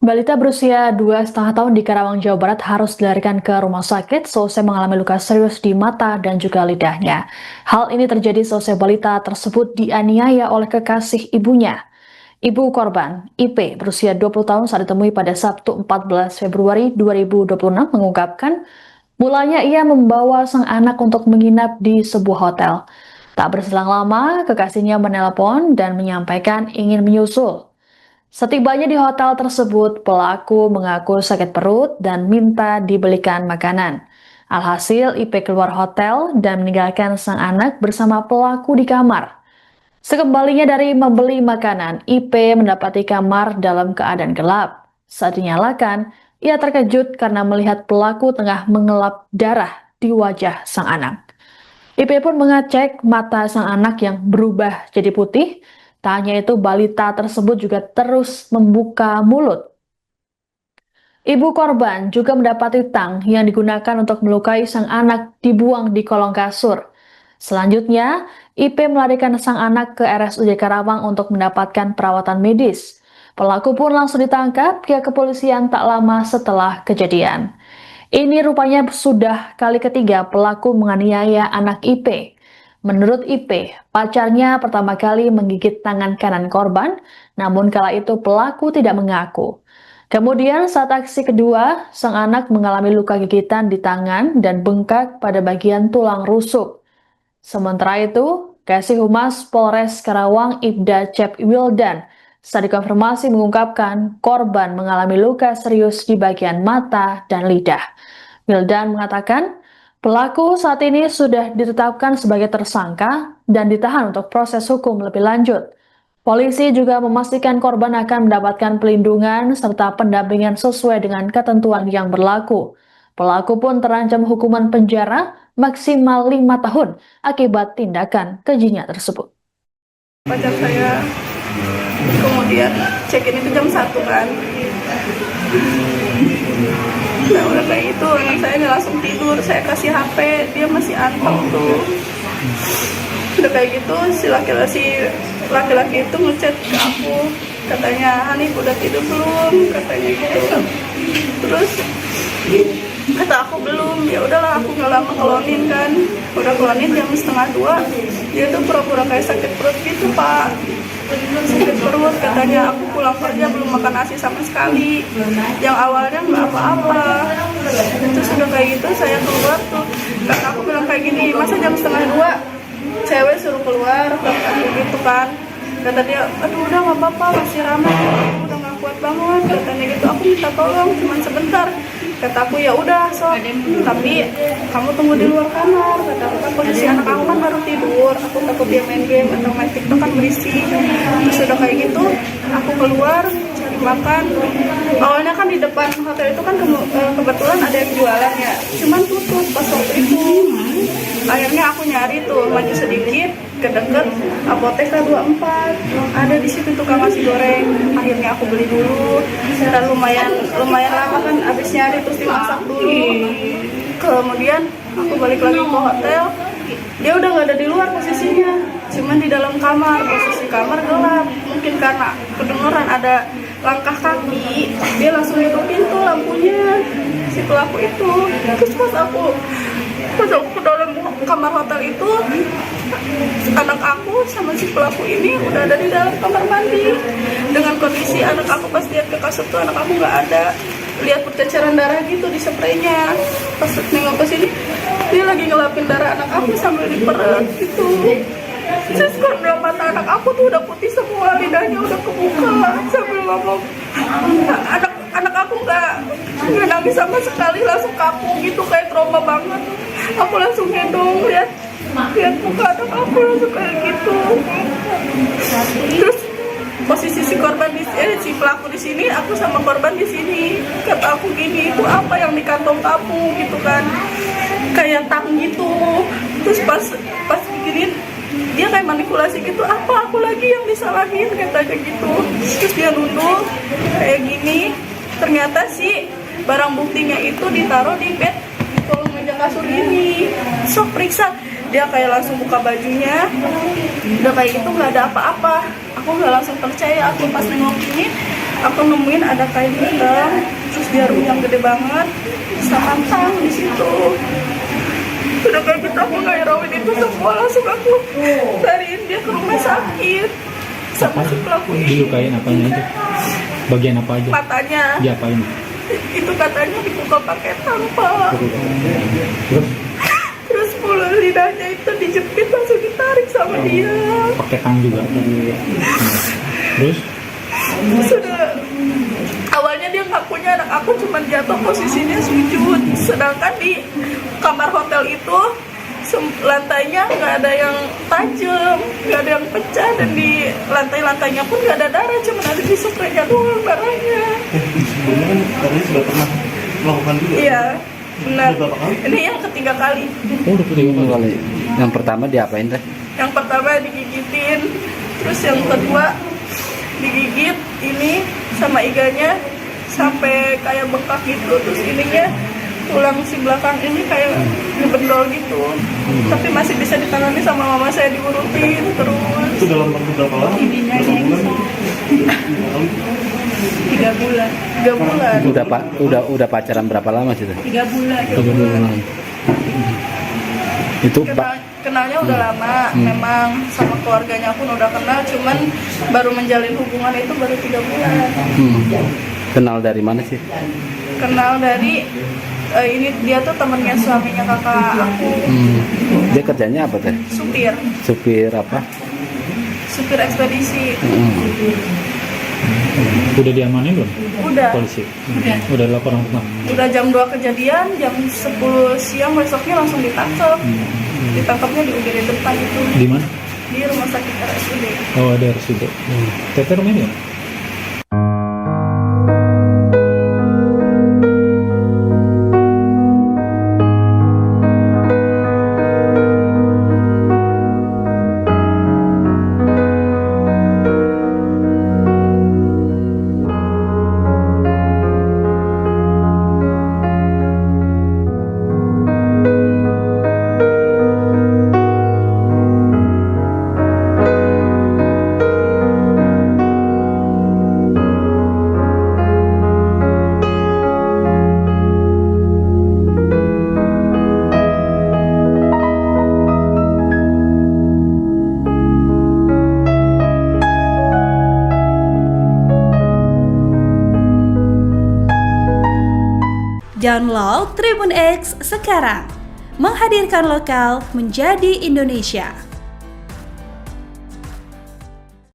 Balita berusia 2,5 tahun di Karawang, Jawa Barat harus dilarikan ke rumah sakit seusai mengalami luka serius di mata dan juga lidahnya. Hal ini terjadi seusai balita tersebut dianiaya oleh kekasih ibunya. Ibu korban, IP, berusia 20 tahun saat ditemui pada Sabtu 14 Februari 2026 mengungkapkan, mulanya ia membawa sang anak untuk menginap di sebuah hotel. Tak berselang lama, kekasihnya menelpon dan menyampaikan ingin menyusul. Setibanya di hotel tersebut, pelaku mengaku sakit perut dan minta dibelikan makanan. Alhasil, IP keluar hotel dan meninggalkan sang anak bersama pelaku di kamar. Sekembalinya dari membeli makanan, IP mendapati kamar dalam keadaan gelap. Saat dinyalakan, ia terkejut karena melihat pelaku tengah mengelap darah di wajah sang anak. IP pun mengecek mata sang anak yang berubah jadi putih. Tak hanya itu, balita tersebut juga terus membuka mulut. Ibu korban juga mendapati tang yang digunakan untuk melukai sang anak dibuang di kolong kasur. Selanjutnya, IP melarikan sang anak ke RSUD Karawang untuk mendapatkan perawatan medis. Pelaku pun langsung ditangkap pihak kepolisian tak lama setelah kejadian. Ini rupanya sudah kali ketiga pelaku menganiaya anak IP. Menurut IP, pacarnya pertama kali menggigit tangan kanan korban, namun kala itu pelaku tidak mengaku. Kemudian saat aksi kedua, sang anak mengalami luka gigitan di tangan dan bengkak pada bagian tulang rusuk. Sementara itu, Kasih Humas Polres Karawang Ibda Cep Wildan saat dikonfirmasi mengungkapkan korban mengalami luka serius di bagian mata dan lidah. Wildan mengatakan, pelaku saat ini sudah ditetapkan sebagai tersangka dan ditahan untuk proses hukum lebih lanjut. Polisi juga memastikan korban akan mendapatkan pelindungan serta pendampingan sesuai dengan ketentuan yang berlaku. Pelaku pun terancam hukuman penjara maksimal 5 tahun akibat tindakan kejinya tersebut. Pacar saya kemudian check-in itu jam 1 kan. Nah udah kayak itu anak saya nggak langsung tidur, saya kasih HP, dia masih anteng tuh. Udah kayak gitu si laki-laki itu ngechat ke aku, katanya Hanif udah tidur belum, katanya gitu. Terus kata aku belum, ya udahlah aku nggak lama kelonin kan, udah kelonin jam 1:30, dia tuh pura-pura kayak sakit perut gitu pak, sakit perut, katanya aku pulang kerja belum makan nasi sama sekali, yang awalnya nggak apa-apa. Terus udah kayak gitu saya keluar tuh, karena aku bilang kayak gini, masa jam 1:30 cewek suruh keluar, aku gitu kan, kata dia, aduh udah nggak apa-apa masih ramai, udah nggak kuat banget, katanya gitu, aku minta tolong cuman sebentar. Kata aku ya udah sok, tapi kamu tunggu di luar kamar. Kata aku kan posisi anak aku kan baru tidur, aku takut dia main game atau main TikTok kan berisik. Terus udah kayak gitu, aku keluar cari makan. Awalnya kan di depan hotel itu kan kebetulan ada yang jualan ya, cuman tutup pas waktu itu. Akhirnya aku nyari tuh maju sedikit ke deket apotek K24, ada di situ tukang nasi goreng. Akhirnya aku beli dulu dan lumayan lama kan abis nyari terus dimasak dulu. Kemudian aku balik lagi ke hotel, dia udah nggak ada di luar posisinya, cuman di dalam kamar. Posisi kamar gelap, mungkin karena kedengeran ada langkah kaki, dia langsung nutup pintu lampunya si pelaku itu. Terus pas aku ke dalam kamar hotel itu, anak aku sama si pelaku ini udah ada di dalam kamar mandi. Dengan kondisi anak aku pas lihat ke kasur tuh, anak aku nggak ada, lihat perceceran darah gitu di spraynya. Pas nengok ke sini, dia lagi ngelapin darah anak aku sambil di perut gitu. Terus karena mata anak aku tuh udah putih semua, lidahnya udah kebuka, sambil ngomong, anak aku nggak nangis sama sekali, langsung kaku gitu kayak trauma banget. Aku langsung gendong, lihat muka anak aku langsung kayak gitu. Terus posisi si korban si pelaku di sini, aku sama korban di sini. Kata aku gini, itu apa yang di kantong kamu gitu kan, kayak tang gitu. Terus pas begini dia kayak manipulasi gitu, apa aku lagi yang disalahin, katanya gitu. Terus dia nunduk kayak gini, ternyata sih barang buktinya itu ditaruh di bed kolong meja kasur ini. Sok periksa, dia kayak langsung buka bajunya, udah kayak gitu nggak ada apa-apa. Aku nggak langsung percaya, aku pas nengok ini aku nemuin ada kain hitam, terus jarum yang gede banget, sama tang di situ. Udah kayak gitu aku ngairawin itu semua, langsung aku lariin dia ke rumah sakit sama si pelaku ini. Dilukain apanya itu? Bagian apa aja? Matanya, Diapain? itu katanya dipukul pakai tang, Pak. Terus Terus mulut lidahnya itu dijepit, langsung ditarik sama dia. pakai tang juga. Terus Sudah awalnya dia ngakunya anak aku cuma jatuh posisinya sujud, sedangkan di kamar hotel itu lantainya nggak ada yang tajam, nggak ada yang pecah, dan di lantainya pun nggak ada darah, cuma ada di spraynya doang darahnya. Ini kan katanya sudah pernah melakukan juga. Iya, benar. Sudah berapa kali? Ini yang ketiga kali. oh udah ketiga kali. Yang pertama diapain teh? Yang pertama digigitin, terus yang kedua digigit ini sama iganya sampai kayak bengkak gitu, terus ininya tulang si belakang ini kayak ngebendol gitu, tapi masih bisa ditangani sama mama saya, diurutin terus. Itu dalam waktu berapa lama? Ininya Berapa bulan? tiga bulan. Udah pacaran berapa lama sih teh? 3 bulan. Itu Pak Kenalnya udah lama, memang sama keluarganya pun udah kenal, cuman baru menjalin hubungan itu baru 3 bulan. kenal dari mana sih? Kenal dari ini, dia tuh temennya suaminya kakak aku, Dia kerjanya apa teh? supir Supir apa? ekspedisi. Udah diamanin belum? Udah. Polisi. Udah laporan rumah. Udah jam 2 kejadian, jam 10 siang besoknya langsung ditangkap. Ditangkapnya di UGD depan itu, Di mana? di rumah sakit RSUD. Oh ada RSUD. Teteh rumahnya di mana? Download Tribun X sekarang, menghadirkan lokal menjadi Indonesia.